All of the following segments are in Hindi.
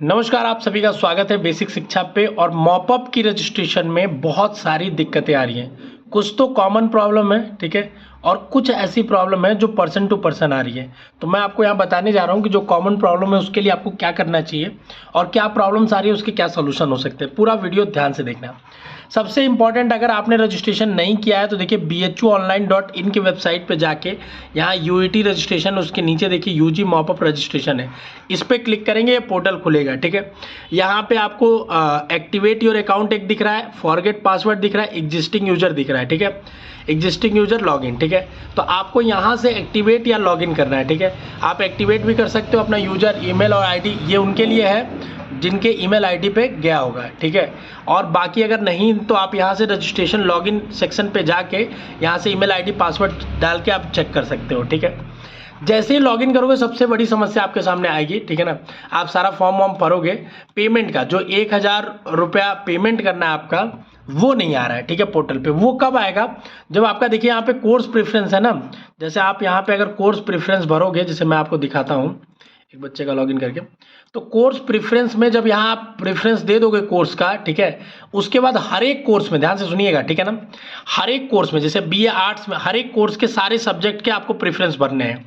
नमस्कार, आप सभी का स्वागत है बेसिक शिक्षा पे। और मॉपअप की रजिस्ट्रेशन में बहुत सारी दिक्कतें आ रही हैं। कुछ तो कॉमन प्रॉब्लम है, ठीक है, और कुछ ऐसी प्रॉब्लम है जो पर्सन टू पर्सन आ रही है। तो मैं आपको यहाँ बताने जा रहा हूँ कि जो कॉमन प्रॉब्लम है उसके लिए आपको क्या करना चाहिए और क्या प्रॉब्लम्स आ रही है उसके क्या सोल्यूशन हो सकते हैं। पूरा वीडियो ध्यान से देखना। सबसे इंपॉर्टेंट, अगर आपने रजिस्ट्रेशन नहीं किया है तो देखिए bhuonline.in की वेबसाइट पे जाके यहाँ यूईटी रजिस्ट्रेशन, उसके नीचे देखिए यूजी मॉपअप रजिस्ट्रेशन है, इस पर क्लिक करेंगे ये पोर्टल खुलेगा, ठीक है। यहाँ पे आपको एक्टिवेट योर अकाउंट एक दिख रहा है, फॉरगेट पासवर्ड दिख रहा है, एग्जिस्टिंग यूजर दिख रहा है, ठीक है, एग्जिस्टिंग यूजर लॉगिन, ठीक है। तो आपको यहाँ से एक्टिवेट या लॉगिन करना है, ठीक है। आप एक्टिवेट भी कर सकते हो अपना यूजर, ईमेल और आईडी, ये उनके लिए है जिनके ईमेल आईडी पे गया होगा, ठीक है। और बाकी अगर नहीं तो आप यहाँ से रजिस्ट्रेशन लॉगिन सेक्शन पे जाके यहाँ से ईमेल आईडी पासवर्ड डाल के आप चेक कर सकते हो, ठीक है। जैसे ही लॉगिन करोगे सबसे बड़ी समस्या आपके सामने आएगी, ठीक है ना। आप सारा फॉर्म वॉर्म भरोगे, पेमेंट का जो 1000 रुपया पेमेंट करना है आपका, वो नहीं आ रहा है, ठीक है, पोर्टल पे। वो कब आएगा? जब आपका देखिए यहाँ पे कोर्स प्रेफरेंस है ना, जैसे आप यहाँ पे अगर कोर्स प्रेफरेंस भरोगे, जैसे मैं आपको दिखाता हूँ एक बच्चे का लॉगिन करके, तो कोर्स प्रेफरेंस में जब यहाँ आप प्रेफरेंस दे दोगे कोर्स का, ठीक है, उसके बाद हर एक कोर्स में, ध्यान से सुनिएगा, ठीक है ना, हर एक कोर्स में, जैसे बीए आर्ट्स में हर एक कोर्स के सारे सब्जेक्ट के आपको प्रेफरेंस भरने हैं।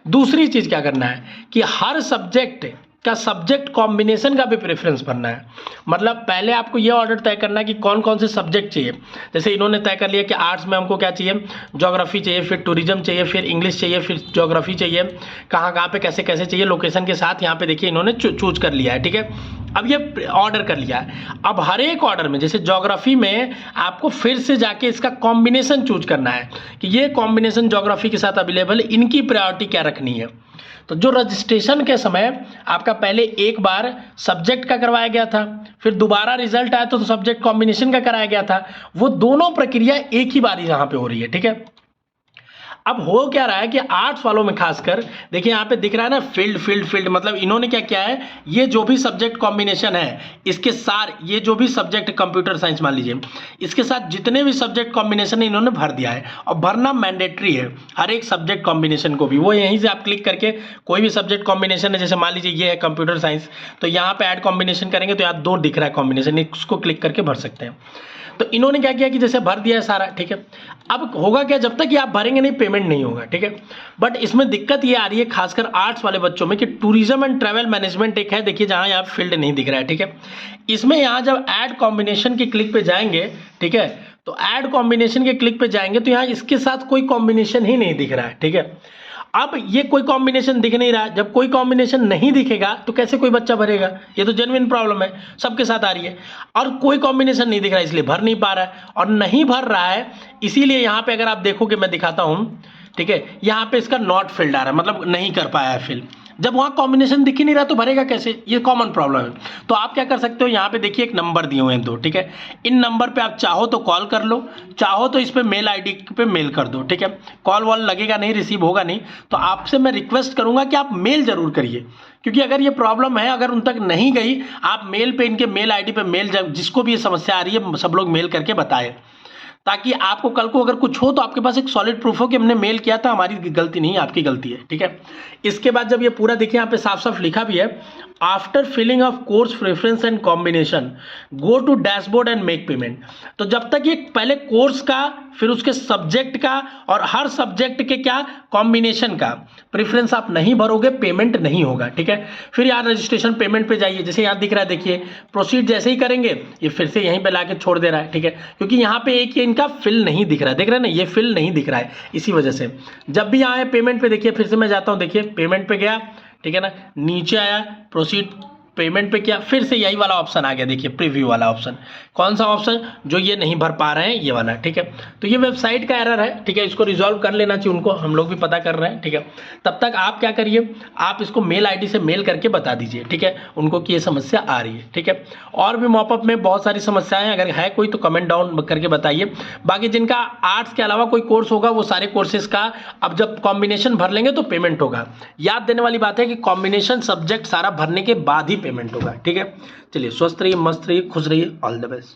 दूसरी चीज़ क्या करना है कि हर सब्जेक्ट का सब्जेक्ट कॉम्बिनेशन का भी प्रेफरेंस भरना है। मतलब पहले आपको ये ऑर्डर तय करना है कि कौन कौन से सब्जेक्ट चाहिए। जैसे इन्होंने तय कर लिया कि आर्ट्स में हमको क्या चाहिए, ज्योग्राफी चाहिए, फिर टूरिज्म चाहिए, फिर इंग्लिश चाहिए, फिर ज्योग्राफी चाहिए, कहाँ कहाँ पे कैसे कैसे चाहिए, लोकेशन के साथ यहाँ पे देखिए इन्होंने चूज कर लिया है, ठीक है। अब ये ऑर्डर कर लिया है। अब हर एक ऑर्डर में, जैसे ज्योग्राफी में आपको फिर से जाके इसका कॉम्बिनेशन चूज करना है कि ये कॉम्बिनेशन ज्योग्राफी के साथ अवेलेबल, इनकी प्रायोरिटी क्या रखनी है। तो जो रजिस्ट्रेशन के समय आपका पहले एक बार सब्जेक्ट का करवाया गया था, फिर दोबारा रिजल्ट आया तो सब्जेक्ट कॉम्बिनेशन का कराया गया था, वो दोनों प्रक्रिया एक ही बार यहाँ पे हो रही है, ठीक है। अब हो क्या रहा है कि आर्ट्स वालों में खासकर देखिए यहाँ पे दिख रहा है ना, फील्ड फील्ड फील्ड, मतलब इन्होंने क्या किया है, ये जो भी सब्जेक्ट कॉम्बिनेशन है इसके सार, ये जो भी सब्जेक्ट कंप्यूटर साइंस मान लीजिए, इसके साथ जितने भी सब्जेक्ट कॉम्बिनेशन है इन्होंने भर दिया है। और भरना मैंडेटरी है हर एक सब्जेक्ट कॉम्बिनेशन को भी। वो यहीं से आप क्लिक करके कोई भी सब्जेक्ट कॉम्बिनेशन है, जैसे मान लीजिए ये है कंप्यूटर साइंस, तो यहाँ पे ऐड कॉम्बिनेशन करेंगे तो यहाँ 2 दिख रहा है कॉम्बिनेशन, इसको क्लिक करके भर सकते हैं। तो इन्होंने क्या किया कि जैसे भर दिया है सारा, ठीक है। अब होगा क्या, जब तक कि आप भरेंगे नहीं पेमेंट नहीं होगा, ठीक है। बट इसमें दिक्कत ये आ रही है खासकर आर्ट्स वाले बच्चों में कि टूरिज्म एंड ट्रैवल मैनेजमेंट एक है, देखिए जहां यहाँ फील्ड नहीं दिख रहा है, ठीक है। इसमें यहाँ जब ऐड कॉम्बिनेशन के क्लिक पे जाएंगे, ठीक है, तो ऐड कॉम्बिनेशन के क्लिक पे जाएंगे तो यहाँ इसके साथ कोई कॉम्बिनेशन ही नहीं दिख रहा है, ठीक है। अब ये कोई कॉम्बिनेशन दिख नहीं रहा है, जब कोई कॉम्बिनेशन नहीं दिखेगा तो कैसे कोई बच्चा भरेगा? ये तो जेन्युइन प्रॉब्लम है, सबके साथ आ रही है। और कोई कॉम्बिनेशन नहीं दिख रहा है इसलिए भर नहीं पा रहा है, और नहीं भर रहा है इसीलिए यहाँ पे अगर आप देखोगे, मैं दिखाता हूँ, ठीक है, यहाँ पे इसका नॉट फिल्ड आ रहा है, मतलब नहीं कर पाया है फिल। जब वहाँ कॉम्बिनेशन दिख ही नहीं रहा तो भरेगा कैसे? ये कॉमन प्रॉब्लम है। तो आप क्या कर सकते हो, यहाँ पे देखिए एक नंबर दिए हुए हैं 2, ठीक है। इन नंबर पे आप चाहो तो कॉल कर लो, चाहो तो इस पे मेल आईडी पे मेल कर दो, ठीक है। कॉल वॉल लगेगा नहीं, रिसीव होगा नहीं, तो आपसे मैं रिक्वेस्ट करूंगा कि आप मेल जरूर करिए, क्योंकि अगर ये प्रॉब्लम है, अगर उन तक नहीं गई, आप मेल पे, इनके मेल आईडी पे मेल, जिसको भी ये समस्या आ रही है सब लोग मेल करके बताएं, ताकि आपको कल को अगर कुछ हो तो आपके पास एक सॉलिड प्रूफ हो कि हमने मेल किया था, हमारी गलती नहीं, आपकी गलती है, ठीक है। इसके बाद जब ये पूरा देखिए यहाँ पे साफ साफ लिखा भी है, after filling of course preference and combination go to dashboard and make payment. तो जब तक ये पहले कोर्स का, फिर उसके सब्जेक्ट का और हर सब्जेक्ट के क्या कॉम्बिनेशन का प्रेफरेंस आप नहीं भरोगे, पेमेंट नहीं होगा, ठीक है। फिर यहाँ रजिस्ट्रेशन पेमेंट पे जाइए, जैसे यहाँ दिख रहा है देखिए प्रोसीड, जैसे ही करेंगे ये फिर से यहीं पे लाके छोड़ दे रहा है, ठीक है, क्योंकि यहाँ पे एक ये इनका फिल नहीं दिख रहा है, देख रहे हैं ना, ये फिल नहीं दिख रहा है, इसी वजह से। जब भी यहाँ है पेमेंट पे, देखिए फिर से मैं जाता हूँ, देखिए पेमेंट पे गया, ठीक है ना, नीचे आया प्रोसीड पेमेंट पे किया, फिर से यही वाला ऑप्शन आ गया, देखिए प्रीव्यू वाला ऑप्शन। कौन सा ऑप्शन? जो ये नहीं भर पा रहे हैं ये वाला, ठीक है। तो ये वेबसाइट का एरर है, ठीक है, इसको रिजॉल्व कर लेना चाहिए उनको, हम लोग भी पता कर रहे हैं, ठीक है। तब तक आप क्या करिए, आप इसको मेल आईडी से मेल करके बता दीजिए, ठीक है, उनको कि ये समस्या आ रही है, ठीक है। और भी मॉपअप में बहुत सारी समस्याएं हैं, अगर है कोई तो कमेंट डाउन करके बताइए। बाकी जिनका आर्ट्स के अलावा कोई कोर्स होगा वो सारे कोर्सेज का अब जब कॉम्बिनेशन भर लेंगे तो पेमेंट होगा। याद देने वाली बात है कि कॉम्बिनेशन सब्जेक्ट सारा भरने के बाद ही पेमेंट होगा, ठीक है। चलिए, स्वस्थ रहिए, मस्त रहिए, खुश रहिए, ऑल द बेस्ट।